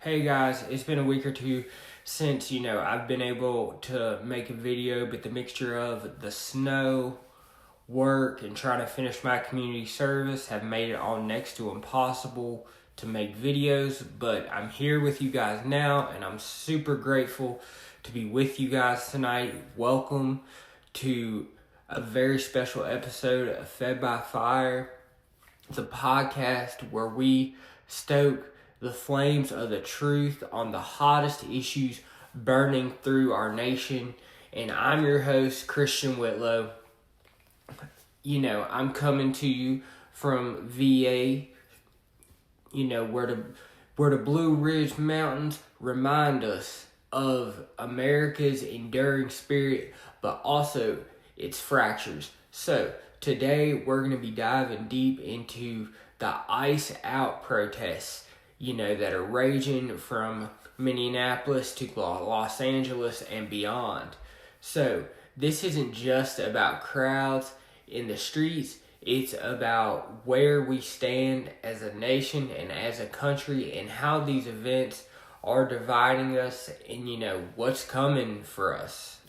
Hey guys, it's been a week or two since, I've been able to make a video, but the mixture of the snow, work, and trying to finish my community service have made it all next to impossible to make videos. But I'm here with you guys now, and I'm super grateful to be with you guys tonight. Welcome to a very special episode of Fed by Fire. It's a podcast where we stoke the flames of the truth on the hottest issues burning through our nation. And I'm your host, Christian Whitlow. I'm coming to you from VA, where the Blue Ridge Mountains remind us of America's enduring spirit, but also its fractures. So today we're going to be diving deep into the Ice Out protests, that are raging from Minneapolis to Los Angeles and beyond. So this isn't just about crowds in the streets. It's about where we stand as a nation and as a country, and how these events are dividing us, and what's coming for us,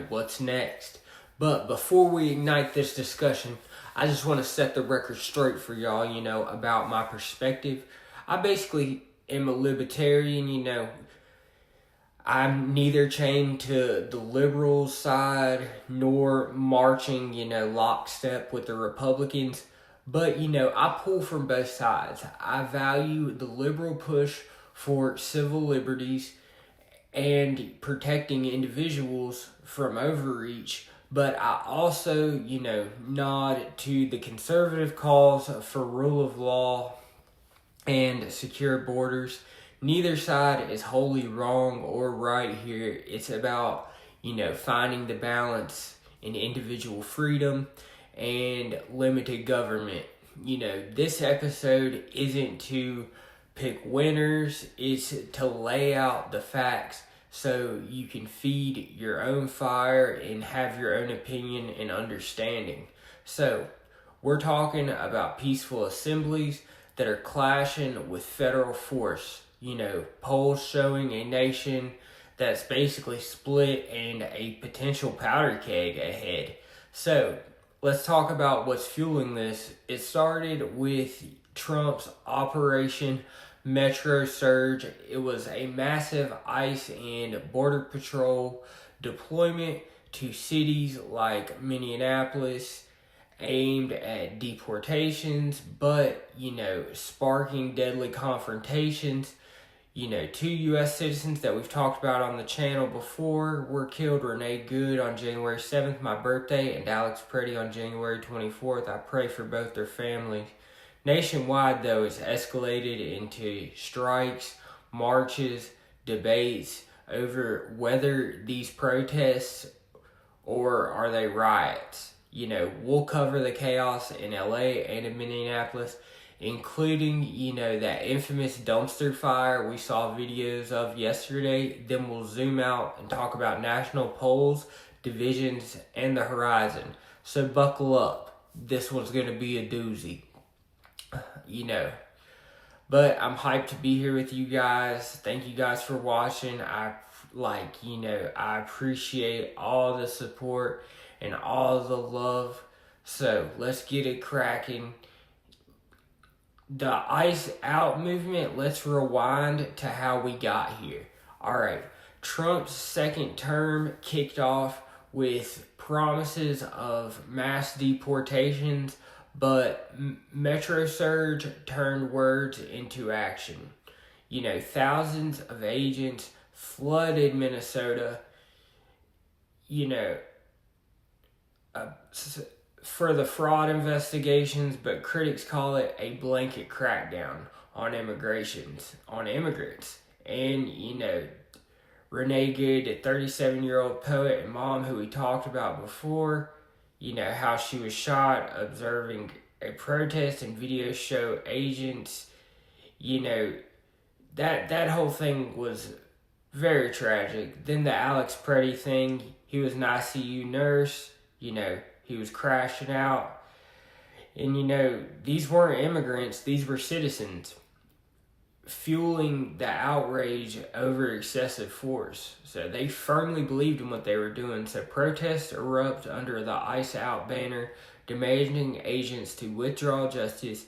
what's next. But before we ignite this discussion, I just want to set the record straight for y'all, about my perspective. I basically am a libertarian, I'm neither chained to the liberal side nor marching, lockstep with the Republicans. But, I pull from both sides. I value the liberal push for civil liberties and protecting individuals from overreach. But I also, nod to the conservative calls for rule of law and secure borders. Neither side is wholly wrong or right here. It's about, finding the balance in individual freedom and limited government. This episode isn't to pick winners, it's to lay out the facts so you can feed your own fire and have your own opinion and understanding. So, we're talking about peaceful assemblies that are clashing with federal force. Polls showing a nation that's basically split and a potential powder keg ahead. So, let's talk about what's fueling this. It started with Trump's Operation Metro Surge. It was a massive ICE and Border Patrol deployment to cities like Minneapolis, aimed at deportations, but, sparking deadly confrontations. Two U.S. citizens that we've talked about on the channel before were killed. Renee Good on January 7th, my birthday, and Alex Preddy on January 24th. I pray for both their families. Nationwide, though, it's escalated into strikes, marches, debates over whether these protests or are they riots. We'll cover the chaos in LA and in Minneapolis, including, that infamous dumpster fire we saw videos of yesterday. Then we'll zoom out and talk about national polls, divisions, and the horizon. So buckle up. This one's going to be a doozy. But I'm hyped to be here with you guys. Thank you guys for watching. I appreciate all the support and all the love. So let's get it cracking. The Ice Out movement, let's rewind to how we got here. Alright, Trump's second term kicked off with promises of mass deportations, but Metro Surge turned words into action. Thousands of agents flooded Minnesota, for the fraud investigations, but critics call it a blanket crackdown on immigrants. And, Renee Good, a 37-year-old poet and mom who we talked about before, how she was shot observing a protest, and videos show agents, that whole thing was very tragic. Then the Alex Preddy thing, he was an ICU nurse, he was crashing out. And these weren't immigrants, these were citizens. fueling the outrage over excessive force. So they firmly believed in what they were doing. So protests erupt under the ICE Out banner, demanding agents to withdraw justice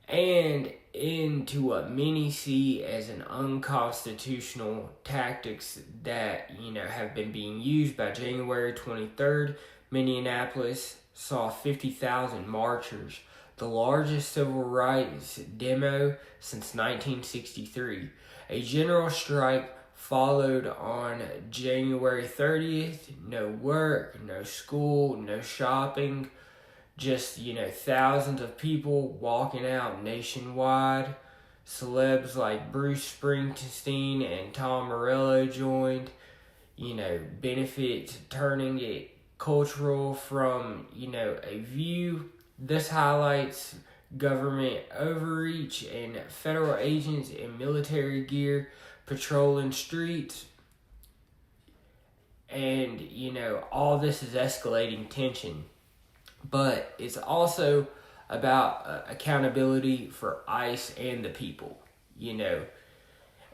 and into what many see as an unconstitutional tactics that, have been being used. By January 23rd, Minneapolis saw 50,000 marchers, the largest civil rights demo since 1963. A general strike followed on January 30th. No work, no school, no shopping. Just, thousands of people walking out nationwide. Celebs like Bruce Springsteen and Tom Morello joined. Benefits turning it cultural from, a view. This highlights government overreach and federal agents in military gear patrolling streets. And, all this is escalating tension. But it's also about accountability for ICE and the people,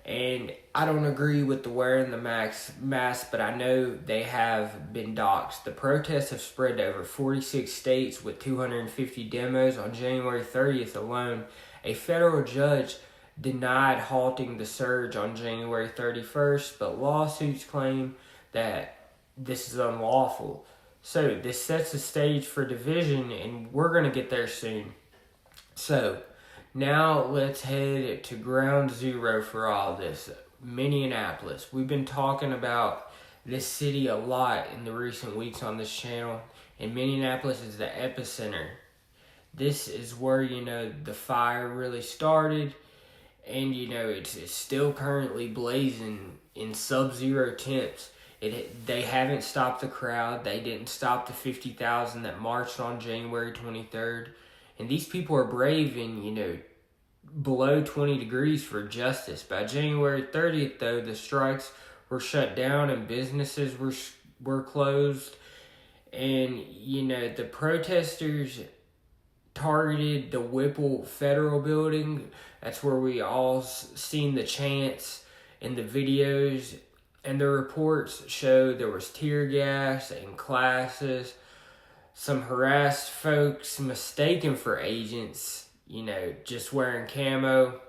And I don't agree with the wearing the mask, but I know they have been doxxed. The protests have spread to over 46 states with 250 demos. On January 30th alone, a federal judge denied halting the surge on January 31st, but lawsuits claim that this is unlawful. So this sets the stage for division, and we're going to get there soon. So now let's head to ground zero for all this. Minneapolis. We've been talking about this city a lot in the recent weeks on this channel, and Minneapolis is the epicenter. This is where, the fire really started, and, it's still currently blazing in sub-zero temps. They haven't stopped the crowd. They didn't stop the 50,000 that marched on January 23rd. And these people are braving, below 20 degrees for justice. By January 30th, though, the strikes were shut down and businesses were closed. And, the protesters targeted the Whipple Federal Building. That's where we all seen the chants and the videos. And the reports showed there was tear gas and classes, some harassed folks mistaken for agents, just wearing camo.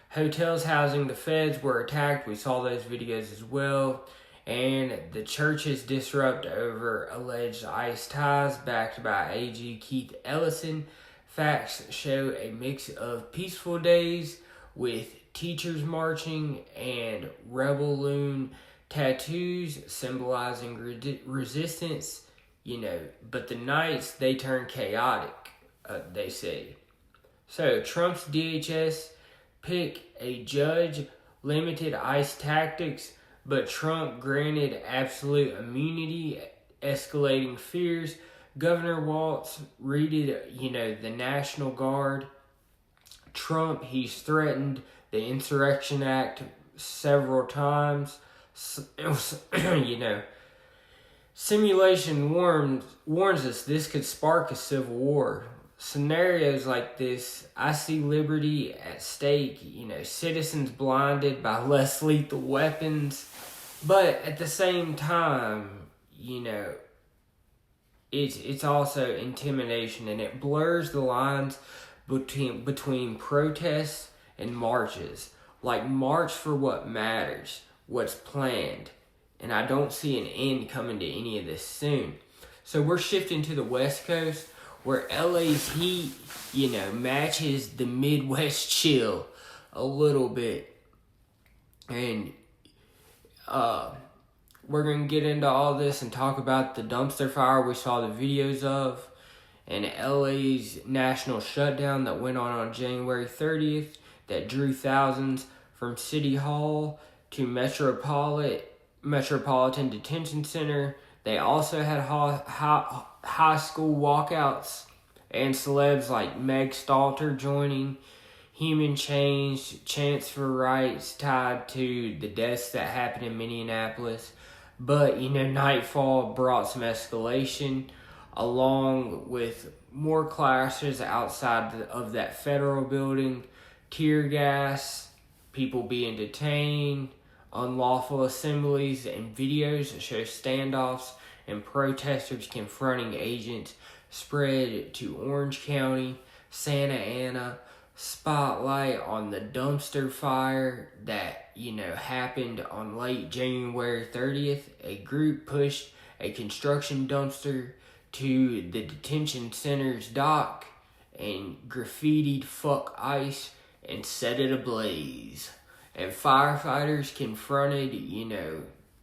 Hotels housing the feds were attacked. We saw those videos as well. And the churches disrupt over alleged ICE ties backed by AG Keith Ellison. Facts show a mix of peaceful days with teachers marching and rebel loon tattoos symbolizing resistance, but the nights they turn chaotic, they say. So Trump's DHS pick a judge, limited ICE tactics, but Trump granted absolute immunity, escalating fears. Governor Walz raided, the National Guard. Trump, he's threatened the Insurrection Act several times. Simulation warns us this could spark a civil war. Scenarios like this, I see liberty at stake, citizens blinded by less lethal weapons. But at the same time, it's also intimidation, and it blurs the lines between protests and marches. Like, march for what matters, what's planned. And I don't see an end coming to any of this soon. So we're shifting to the West Coast, where LA's heat, matches the Midwest chill a little bit. And we're going to get into all this and talk about the dumpster fire we saw the videos of, and LA's national shutdown that went on January 30th that drew thousands from City Hall to Metropolitan Detention Center. They also had high school walkouts and celebs like Meg Stalter joining. Human change, chants for rights tied to the deaths that happened in Minneapolis. But, nightfall brought some escalation, along with more clashes outside of that federal building, tear gas, people being detained, unlawful assemblies, and videos that show standoffs and protesters confronting agents spread to Orange County, Santa Ana. Spotlight on the dumpster fire that, happened on late January 30th. A group pushed a construction dumpster to the detention center's dock and graffitied "fuck ICE" and set it ablaze. And firefighters confronted,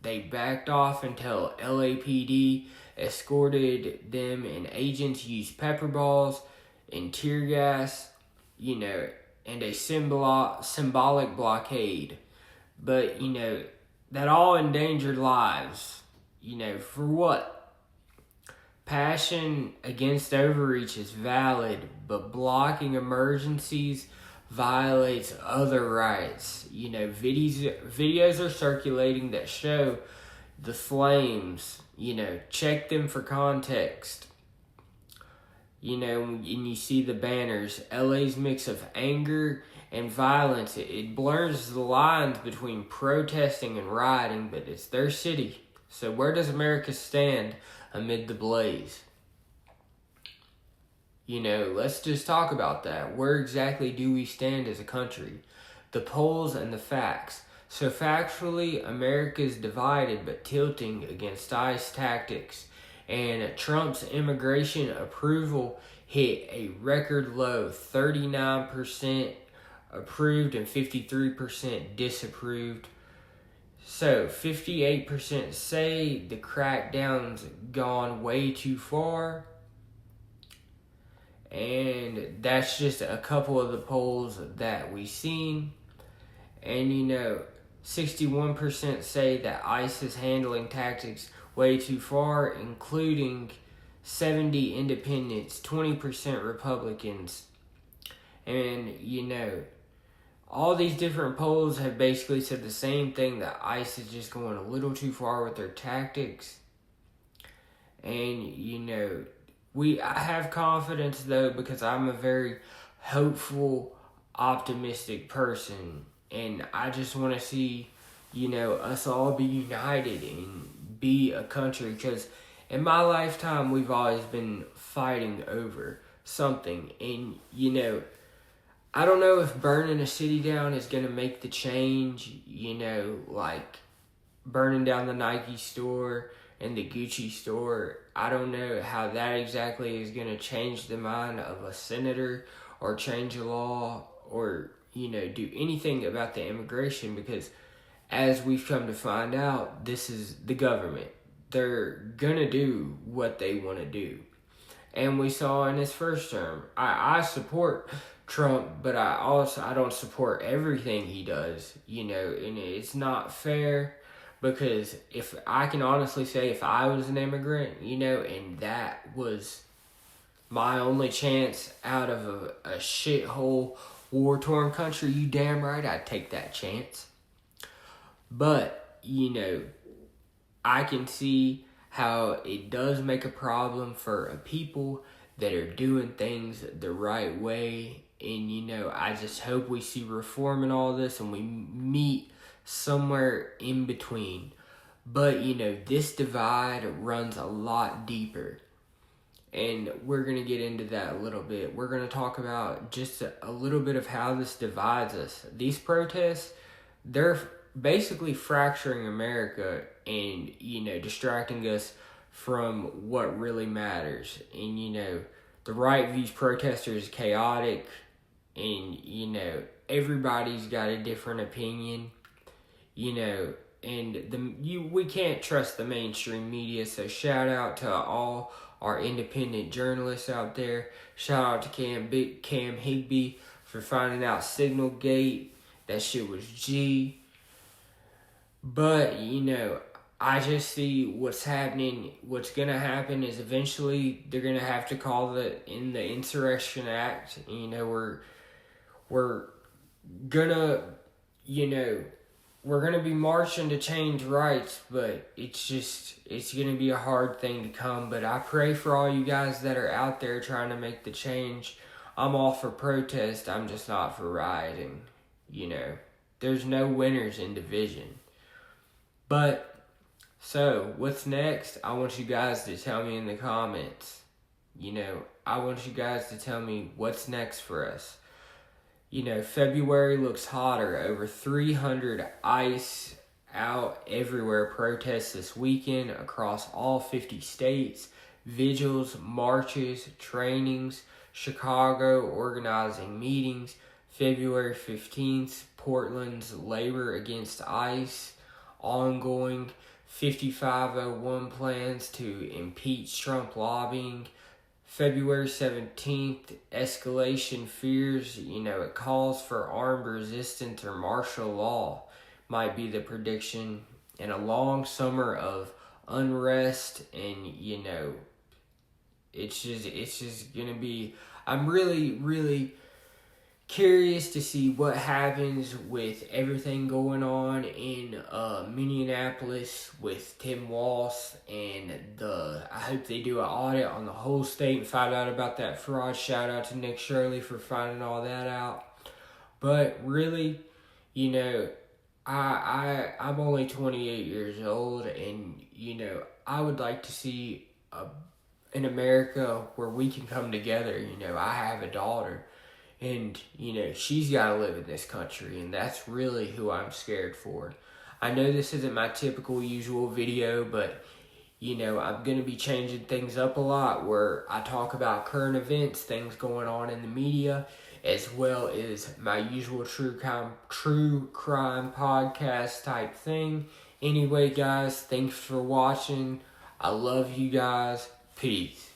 they backed off until LAPD escorted them, and agents used pepper balls and tear gas, and a symbolic blockade. But, that all endangered lives. For what? Passion against overreach is valid, but blocking emergencies violates other rights. Videos are circulating that show the flames. Check them for context. And you see the banners. LA's mix of anger and violence, it blurs the lines between protesting and rioting, but it's their city. So where does America stand amid the blaze? Let's just talk about that. Where exactly do we stand as a country? The polls and the facts. So factually, America's divided but tilting against ICE tactics. And Trump's immigration approval hit a record low, 39% approved and 53% disapproved. So 58% say the crackdown's gone way too far. And that's just a couple of the polls that we've seen. And 61% say that ICE is handling tactics way too far, including 70 independents, 20% Republicans. And, all these different polls have basically said the same thing, that ICE is just going a little too far with their tactics. And, I have confidence, though, because I'm a very hopeful, optimistic person. And I just want to see, us all be united and be a country. Because in my lifetime, we've always been fighting over something. And, I don't know if burning a city down is going to make the change, like burning down the Nike store and the Gucci store. I don't know how that exactly is going to change the mind of a senator or change a law or, do anything about the immigration, because as we've come to find out, this is the government. They're going to do what they want to do. And we saw in his first term, I support Trump, but I don't support everything he does, and it's not fair, because if I can honestly say, if I was an immigrant, and that was my only chance out of a shithole, war-torn country, you damn right I'd take that chance. But, I can see how it does make a problem for a people that are doing things the right way. And, I just hope we see reform in all this and we meet somewhere in between. But, this divide runs a lot deeper. And we're going to get into that a little bit. We're going to talk about just a little bit of how this divides us. These protests, they're basically fracturing America and, distracting us from what really matters. And, the right views protesters chaotic, and, everybody's got a different opinion, and we can't trust the mainstream media. So shout out to all our independent journalists out there. Shout out to Cam Higby for finding out Signalgate. That shit was G. But, I just see what's happening. What's going to happen is eventually they're going to have to call in the Insurrection Act. We're going to, we're going to be marching to change rights, but it's going to be a hard thing to come. But I pray for all you guys that are out there trying to make the change. I'm all for protest. I'm just not for rioting, there's no winners in division. But, so, what's next? I want you guys to tell me in the comments. I want you guys to tell me what's next for us. February looks hotter. Over 300 ice out everywhere protests this weekend across all 50 states. Vigils, marches, trainings. Chicago organizing meetings. February 15th, Portland's Labor Against Ice. Ongoing 5501 plans to impeach Trump lobbying. February 17th, escalation fears, it calls for armed resistance or martial law might be the prediction. And a long summer of unrest and, it's just going to be, I'm really, really curious to see what happens with everything going on in Minneapolis with Tim Walz, and I hope they do an audit on the whole state and find out about that fraud. Shout out to Nick Shirley for finding all that out. But really, I'm only 28 years old, and I would like to see in America where we can come together. I have a daughter. And, she's got to live in this country, and that's really who I'm scared for. I know this isn't my typical usual video, but, I'm going to be changing things up a lot where I talk about current events, things going on in the media, as well as my usual true crime podcast type thing. Anyway, guys, thanks for watching. I love you guys. Peace.